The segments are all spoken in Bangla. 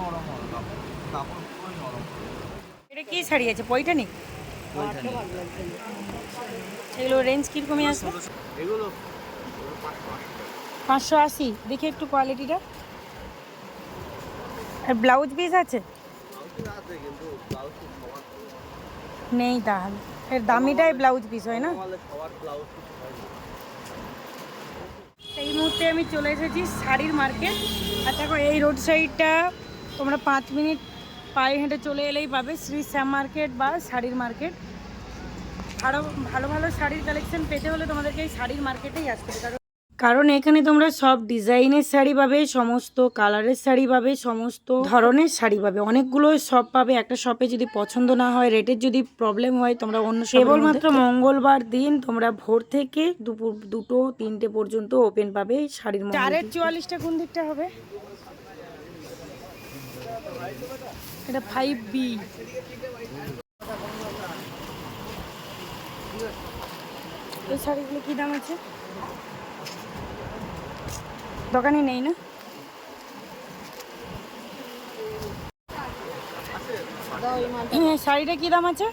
নরম হবে, কাপড় পুরোই নরম। এটা কি শাড়ি আছে, পৈঠানি? এগুলো রেঞ্জ কিরকমই আসবে? এগুলো 580। দেখি একটু কোয়ালিটিটা। আর ব্লাউজ পিস আছে? আছে কিন্তু ব্লাউজ পিস সবার নেই তাহলে। এর দামিটাই ব্লাউজ পিস হয় না? সবার ব্লাউজ পিস হয় না। এই মুহূর্তে আমি চলে এসেছি শাড়ির মার্কেট। আর দেখো এই রোড সাইডটা তোমরা 5 মিনিট পায়ে হেঁটে চলে এলেই পাবে শ্রী শ্যাম মার্কেট বা শাড়ির মার্কেট। আরও ভালো ভালো শাড়ির কালেকশন পেতে হলে তোমাদেরকে এই শাড়ির মার্কেটেই আসতে হবে। কারণ এখানে তোমরা সব ডিজাইনের শাড়ি পাবে, সমস্ত কালারের শাড়ি পাবে, সমস্ত ধরনের শাড়ি পাবে, অনেকগুলো শপ পাবে। একটা শপে যদি পছন্দ না হয়, রেটের যদি প্রবলেম হয়, তোমরা অন্য কেবলমাত্র মঙ্গলবার দিন তোমরা ভোর থেকে দুপুর 2-3টে পর্যন্ত ওপেন পাবে শাড়ির মধ্যে। 444টা কোন দিকটা হবে? এটা 5B। এই শাড়িগুলো কি দাম আছে? দোকানে নেই না? হ্যাঁ, শাড়িটা কি দাম আছে?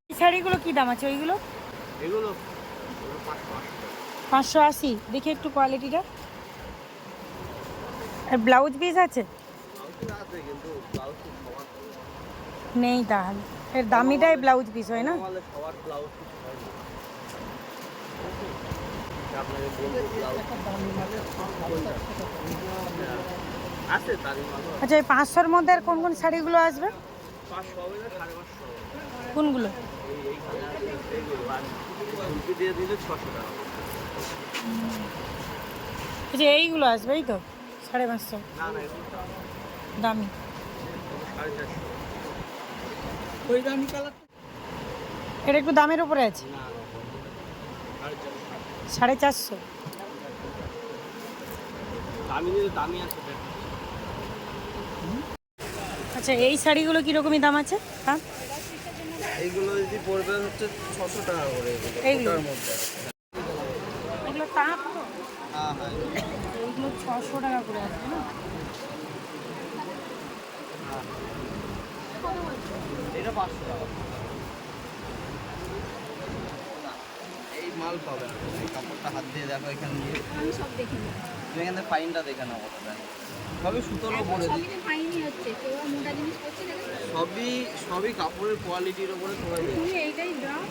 এই শাড়িগুলো কি দাম আছে ওইগুলো? এগুলো 580। দেখি একটু কোয়ালিটিটা। আর ব্লাউজ পিস আছে? আছে কিন্তু ব্লাউজ পিস সবার নেই তাহলে। এর দামিটাই ব্লাউজ পিস হয় না? সবার ব্লাউজ পিস হয় না। আপনাকে বলবো ব্লাউজ আছে তারই মাল আচ্ছা, এই 500-র মধ্যে আর কোন কোন শাড়িগুলো আসবে? 500 হবে না 550 কোনগুলো? এইগুলো আর ফুলকি দিয়ে দিলে 600 টাকা। আচ্ছা, এইগুলো আসবে এই তো 550 না না এগুলো দামি। 450 ওই দামি কালার এটা একটু দামের উপরে আছে। না 450। দামি দিলে দামি আছে। আচ্ছা, এই শাড়িগুলো কীরকমই দাম আছে? হ্যাঁ, এইগুলো যদি পড়বে হচ্ছে 600 টাকা করে এইগুলো? এগুলোর মধ্যে। এগুলো তাঁত তো? হ্যাঁ হ্যাঁ এইগুলো 600 টাকা করে আসবে না? এটা 500 টাকা। এই মাল পাবে না, এই কাপড়টা হাত দিয়ে দেখো এখানে নিয়ে আমি সব দেখে নিই। তুমি এখান থেকে ফাইনটা দেখে নাও কত দেয়। সবই সুতোর উপরে সবই তো ফাইনই হচ্ছে, কেউ আর মোটা জিনিস করছে না। সবই কাপড়ের কোয়ালিটির উপরে তোলা যায়। তুমি এইটাই দাও।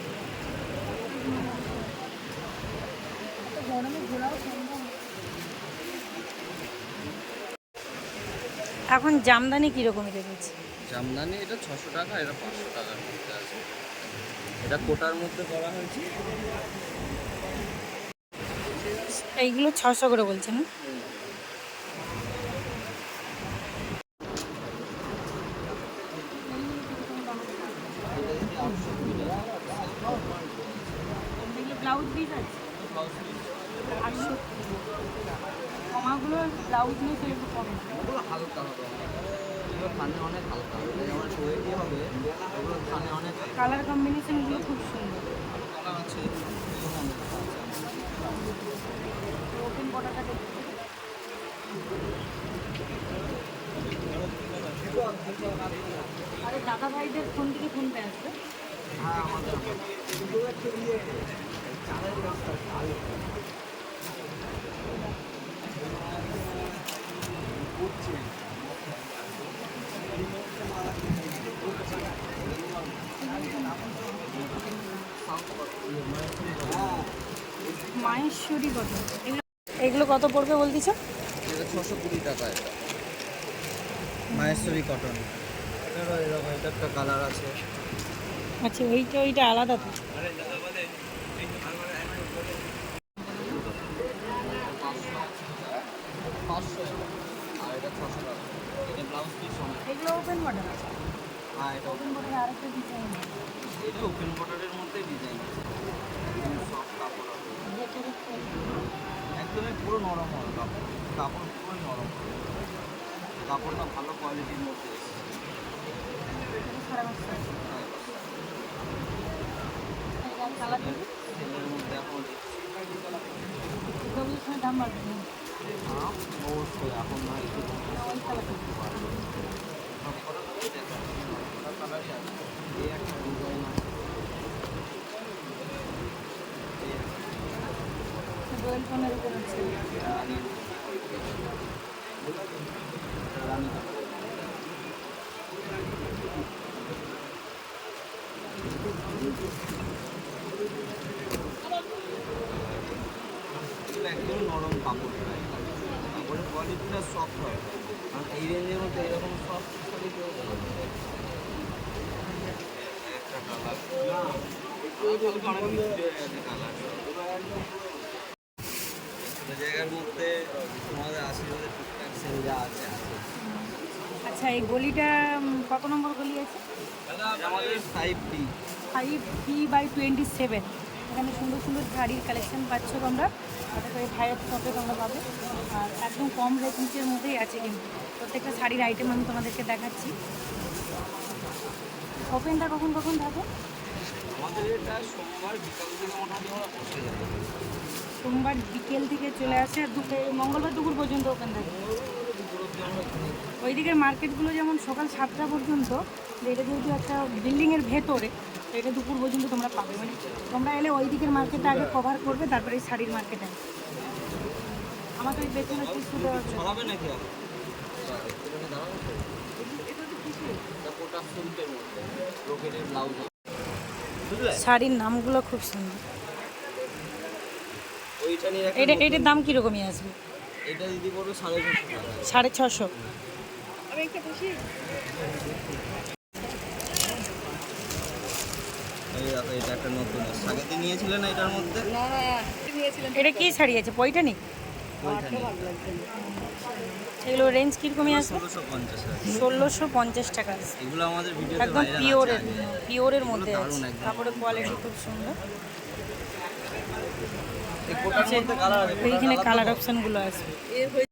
এত গরমে ঘোরাও সম্ভব না। এখন জামদানি কীরকমই রেখেছে? জামদানি এটা 600 টাকা, এটা 500 টাকার মধ্যে আছে। এটা কোটার মধ্যে করা হয়েছে। এইগুলো 600 করে বলছে না? ব্লাউজ পিস আছে 800। কমাগুলো ব্লাউজ নিয়ে সেটা একটু কম। ওগুলো হালকা হবে, এগুলো থানে অনেক হালকা হবে, যেমন সোয়েটি হবে ওগুলো থানে অনেক কালার কম্বিনেশনগুলো খুব সুন্দর। কালার আছে। ওপেন বর্ডারটা দেখতে। আরে দাদা ভাইদের ফোন থেকে ফোনটা আসবে। হ্যাঁ আমাদের মাহেশ্বরী কত? এগুলো কত পড়বে বলতেছ? এটা 620 টাকা। এটা মাহেশ্বরী কটন। এটারও এরকম এটা একটা কালার আছে। আচ্ছা, ওইটা আলাদা তো। আর এটা 600 টাকা। এটা ব্লাউজ পিস সমেত। এগুলো ওপেন বর্ডার। হ্যাঁ এটা ওপেন বর্ডারে আরেকটা ডিজাইন আছে। এটা ওপেন বর্ডারের মধ্যে ডিজাইন আছে। সফট কাপড় হবে, একদমই পুরো নরম হবে কাপড়, কাপড় পুরোই নরম হবে। কাপড়টা ভালো কোয়ালিটির মধ্যে এসেছে। কালার সেলের মধ্যে এখন এগুলো দুর্গাপুজোর সময় দাম বাড়বে না। হ্যাঁ অবশ্যই এখন না একটু ওই কালারটা। সব কটা কালারই দেখা সব কালারই আছে এই একটা ডিজাইন আছে এই একটা রয়্যাল ফোনের উপর আছে। রানী রানী কালার এগুলো একদম নরম কাপড় কাপড়ের কোয়ালিটিটা সফট হয় কারণ এই রেঞ্জের মধ্যে এরকম সফট শাড়ি কেউ দেবে না। একটা কালার অনেক মিষ্টি হয়ে গেছে কালার জায়গার মধ্যে তোমাদের আশীর্বাদে টুকটাক সেল যা আছে আছে আচ্ছা এই গলিটা কত নম্বর গলি আছে? আমাদের 5D 5B/27। এখানে সুন্দর সুন্দর শাড়ির কালেকশন পাচ্ছ তোমরা, তাতে করে ভাইয়ের শপে তোমরা পাবে। আর একদম কম রেঞ্জের মধ্যেই আছে, কিন্তু প্রত্যেকটা শাড়ির আইটেম আমি তোমাদেরকে দেখাচ্ছি। ওপেনটা কখন কখন থাকে? আমাদের এটা সোমবার বিকাল থেকে মোটামুটি আমরা বসে যাবে সোমবার বিকেল থেকে চলে আসে আর মঙ্গলবার দুপুর পর্যন্ত ওপেন থাকে। ওই দিকের মার্কেটগুলো যেমন সকাল 7টা পর্যন্ত, এটা যেহেতু একটা বিল্ডিংয়ের ভেতরে, তো এটা দুপুর পর্যন্ত তোমরা পাবে। মানে তোমরা এলে ওই দিকের মার্কেটটা আগে কভার করবে, তারপরে এই শাড়ির মার্কেটে। আমার তো এই পেছনে কিছু দেওয়া আছে। ছড়াবে নাকি এখন এখানে দাঁড়াবো তো এটা কোটা সিল্কের মধ্যে ব্রোকেডের ব্লাউজ বুঝলে শাড়ির নামগুলো খুব সুন্দর। ওইটা নিয়ে এটার দাম কীরকমই আসবে? এটা দিদি পড়বে 650 টাকা 650। আমি একটা বসি। এই দেখো এটা একটা নতুন সাগেতে নিয়েছিলেন না এটার মধ্যে না না নিয়েছিলাম। এটা কি শাড়ি আছে? পৈঠানি? ওইটা নিয়ে এগুলো রেঞ্জ কীরকমই আসবে? 1650 টাকা 1650 টাকা। এগুলো আমাদের ভিডিওতে একদম পিওরের মধ্যে আছে। দারুণ একদম। কাপড়ের কোয়ালিটি খুব সুন্দর। এই কোটার মধ্যে কালার আছে এইখানে কালার অপশানগুলো আছে। এর হয়ে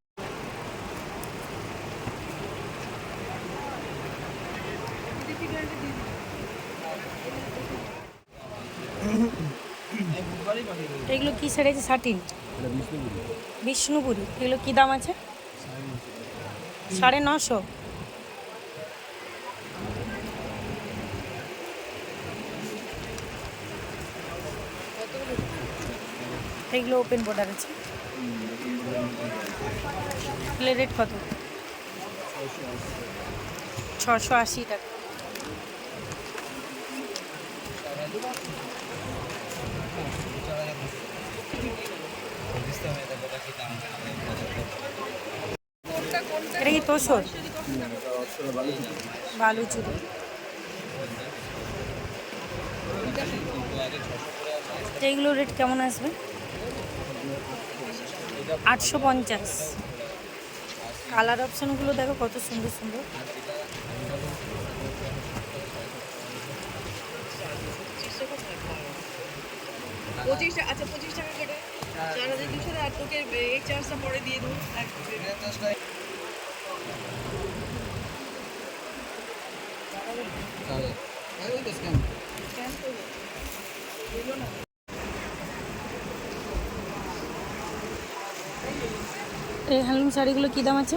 এগুলো কি শাড়ি আছে? শাটিন বিষ্ণুপুরি। এগুলো কি দাম আছে? 950। এগুলো ওপেন বর্ডার আছে। এগুলো রেট কত? 680 টাকা। এটা কি তোষর? বালুচুরি। এইগুলো রেট কেমন আসবে? 850। কালার অপশানগুলো দেখো কত সুন্দর সুন্দর। পঁচিশ টাকা। আচ্ছা 25 টাকা কেটে 4200 আর তোকে এই চার্জটা পরে দিয়ে দেবো। স্ক্যান করবো দিলো না। এই হ্যান্ডলুম শাড়িগুলো কী দাম আছে?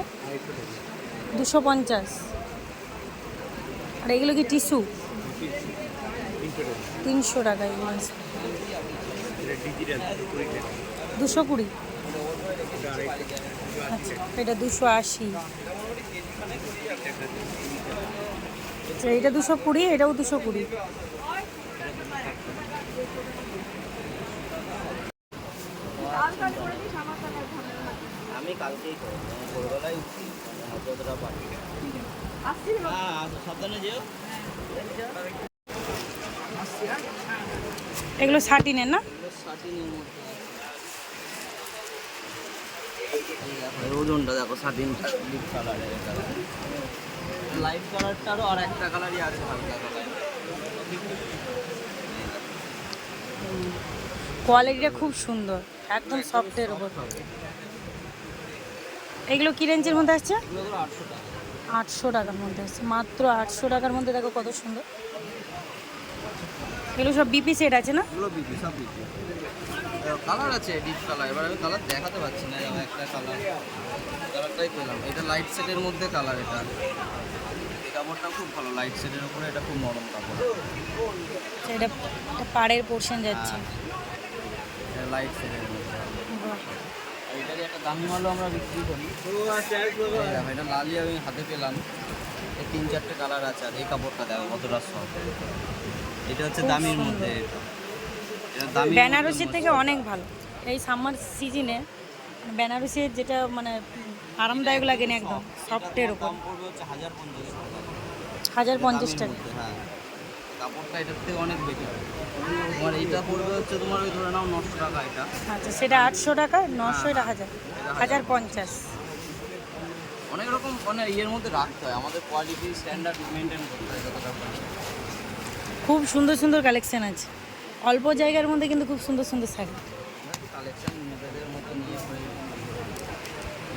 250। আর এগুলো কি টিস্যু? 300 টাকা এগুলো আছে। 220। আচ্ছা এটা 280। আচ্ছা এটা 220, এটাও 220। আমি কালকেই করবো ভোরবেলায় উঠছি যতটা পারি হ্যাঁ সাবধানে যেও এগুলো শাটিনের না? শাটিনের মধ্যে ওজনটা দেখো শাটিনটা ডিপ কালারের লাইট কালারটারও আর একটা কালারই আছে হালকা কালার কোয়ালিটিটা খুব সুন্দর, একদম সফটের উপর। এগুলো কি রেঞ্জের মধ্যে আসছে? এগুলো ধরো 800 টাকা 800 টাকার মধ্যে আসছে, মাত্র 800 টাকার মধ্যে। দেখো কত সুন্দর। এগুলো সব বিপি সেট আছে না? এগুলো বিক্রি সব বিক্রি কালার আছে ডিপ কালার, এবার আমি কালার দেখাতে পারছি না, আমি একটা কালারটাই পেলাম। এটা লাইট সেটের মধ্যে কালার, এটা এই কাপড়টা খুব ভালো, লাইট সেটের উপরে এটা খুব নরম কাপড়। এটা পাড়ের পোর্শন যাচ্ছে। এটা লাইট সেটের মধ্যে। বাহ। এটারই একটা দামি মালও আমরা বিক্রি করি। এটা লালি আমি হাতে পেলাম, এই 3-4টে কালার আছে। আর এই কাপড়টা দেখো কতটা সফট, এটা হচ্ছে দামির মধ্যে। এটা দামি বেনারসির থেকে অনেক ভালো এই সামার সিজনে। বেনারসির যেটা মানে আরামদায়ক লাগে না, একদম সফটের উপর। দাম পড়বে হচ্ছে 1050 টাকা। 1050 টাকা। হ্যাঁ, কাপড়টা এটার থেকে অনেক বেশি। তোমার এইটা পড়বে হচ্ছে তোমার ওই ধরে নাও 900 টাকা এটা। আচ্ছা, সেটা 800 টাকা, 900, এটা 1000, 1050। অনেক রকম মানে ইয়ের মধ্যে রাখতে হয়, আমাদের কোয়ালিটি স্ট্যান্ডার্ড মেনটেন করতে হয় যতটা পারি। খুব সুন্দর সুন্দর কালেকশন আছে, অল্প জায়গার মধ্যে কিন্তু খুব সুন্দর সুন্দর শাড়ি। কালেকশন নিজেদের মতো নিয়ে হয়ে,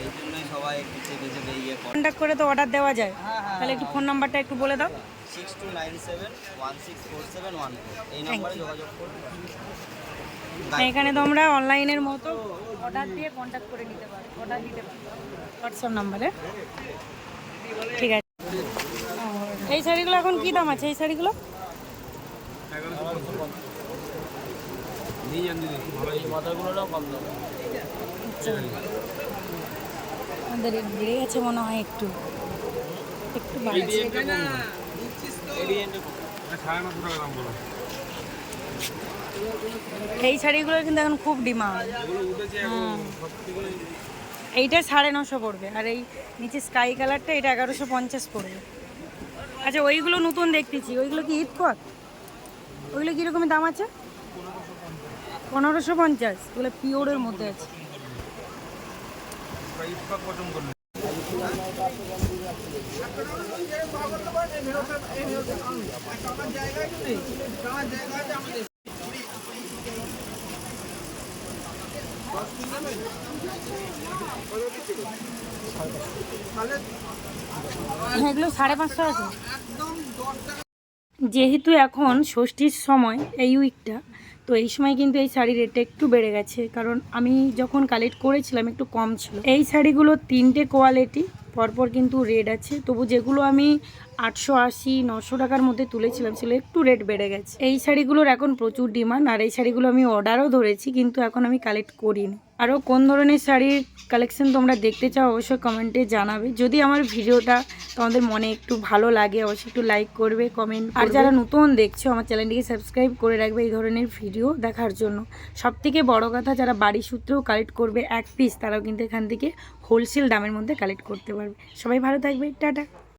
এই জন্যই সবাই পিছিয়ে পিছিয়ে ইয়ে করে। কন্ট্যাক্ট করে তো অর্ডার দেওয়া যায়, হ্যাঁ, হ্যাঁ, তাহলে একটু ফোন নাম্বারটা একটু বলে দাও। 6297164714, এই নম্বরে যোগাযোগ করুন। এখানে তোমরা অনলাইনের মতো অর্ডার দিয়ে কন্ট্যাক্ট করে নিতে পারো, অর্ডার দিতে পারো হোয়াটসঅ্যাপ নাম্বারে। ঠিক আছে। এই শাড়িগুলো এখন কি দাম আছে? এই শাড়িগুলো আচ্ছা, আমাদের রেট বেড়ে গেছে মনে হয়, একটু একটু বাড়ছে। এই শাড়িগুলোর কিন্তু এখন খুব ডিমান্ড। এইটা 950 পড়বে, আর এই নিচে স্কাই কালারটা এটা 1150 পড়বে। আচ্ছা, ওইগুলো নতুন দেখতেছি, ওইগুলো কি ঈদ কর? ওইগুলো কীরকমের দাম আছে? 1550। ওগুলো পিওরের মধ্যে আছে। এগুলো 550 আছে। যেহেতু এখন ষষ্ঠীর সময় এই উইকটা, তো এই সময় কিন্তু এই শাড়ির রেটটা একটু বেড়ে গেছে, কারণ আমি যখন কালেক্ট করেছিলাম একটু কম ছিল। এই শাড়িগুলো 3টে কোয়ালিটি পরপর কিন্তু রেট আছে, তবু যেগুলো আমি 880-900 টাকার মধ্যে তুলেছিলাম ছিল একটু রেট বেড়ে গেছে। এই শাড়িগুলোর এখন প্রচুর ডিমান্ড, আর এই শাড়িগুলো আমি অর্ডারও ধরেছি, কিন্তু এখন আমি কালেক্ট করিনি। আরও কোন ধরনের শাড়ির কালেকশন তোমরা দেখতে চাও অবশ্যই কমেন্টে জানাবে। যদি আমার ভিডিওটা তোমাদের মনে একটু ভালো লাগে অবশ্যই একটু লাইক করবে, কমেন্ট। আর যারা নতুন দেখছো আমার চ্যানেলটিকে সাবস্ক্রাইব করে রাখবে এই ধরনের ভিডিও দেখার জন্য। সবথেকে বড় কথা, যারা বাড়ি সূত্রেও কালেক্ট করবে এক পিস, তারাও কিন্তু এখান থেকে হোলসেল দামের মধ্যে কালেক্ট করতে পারবে। সবাই ভালো থাকবে, টাটা।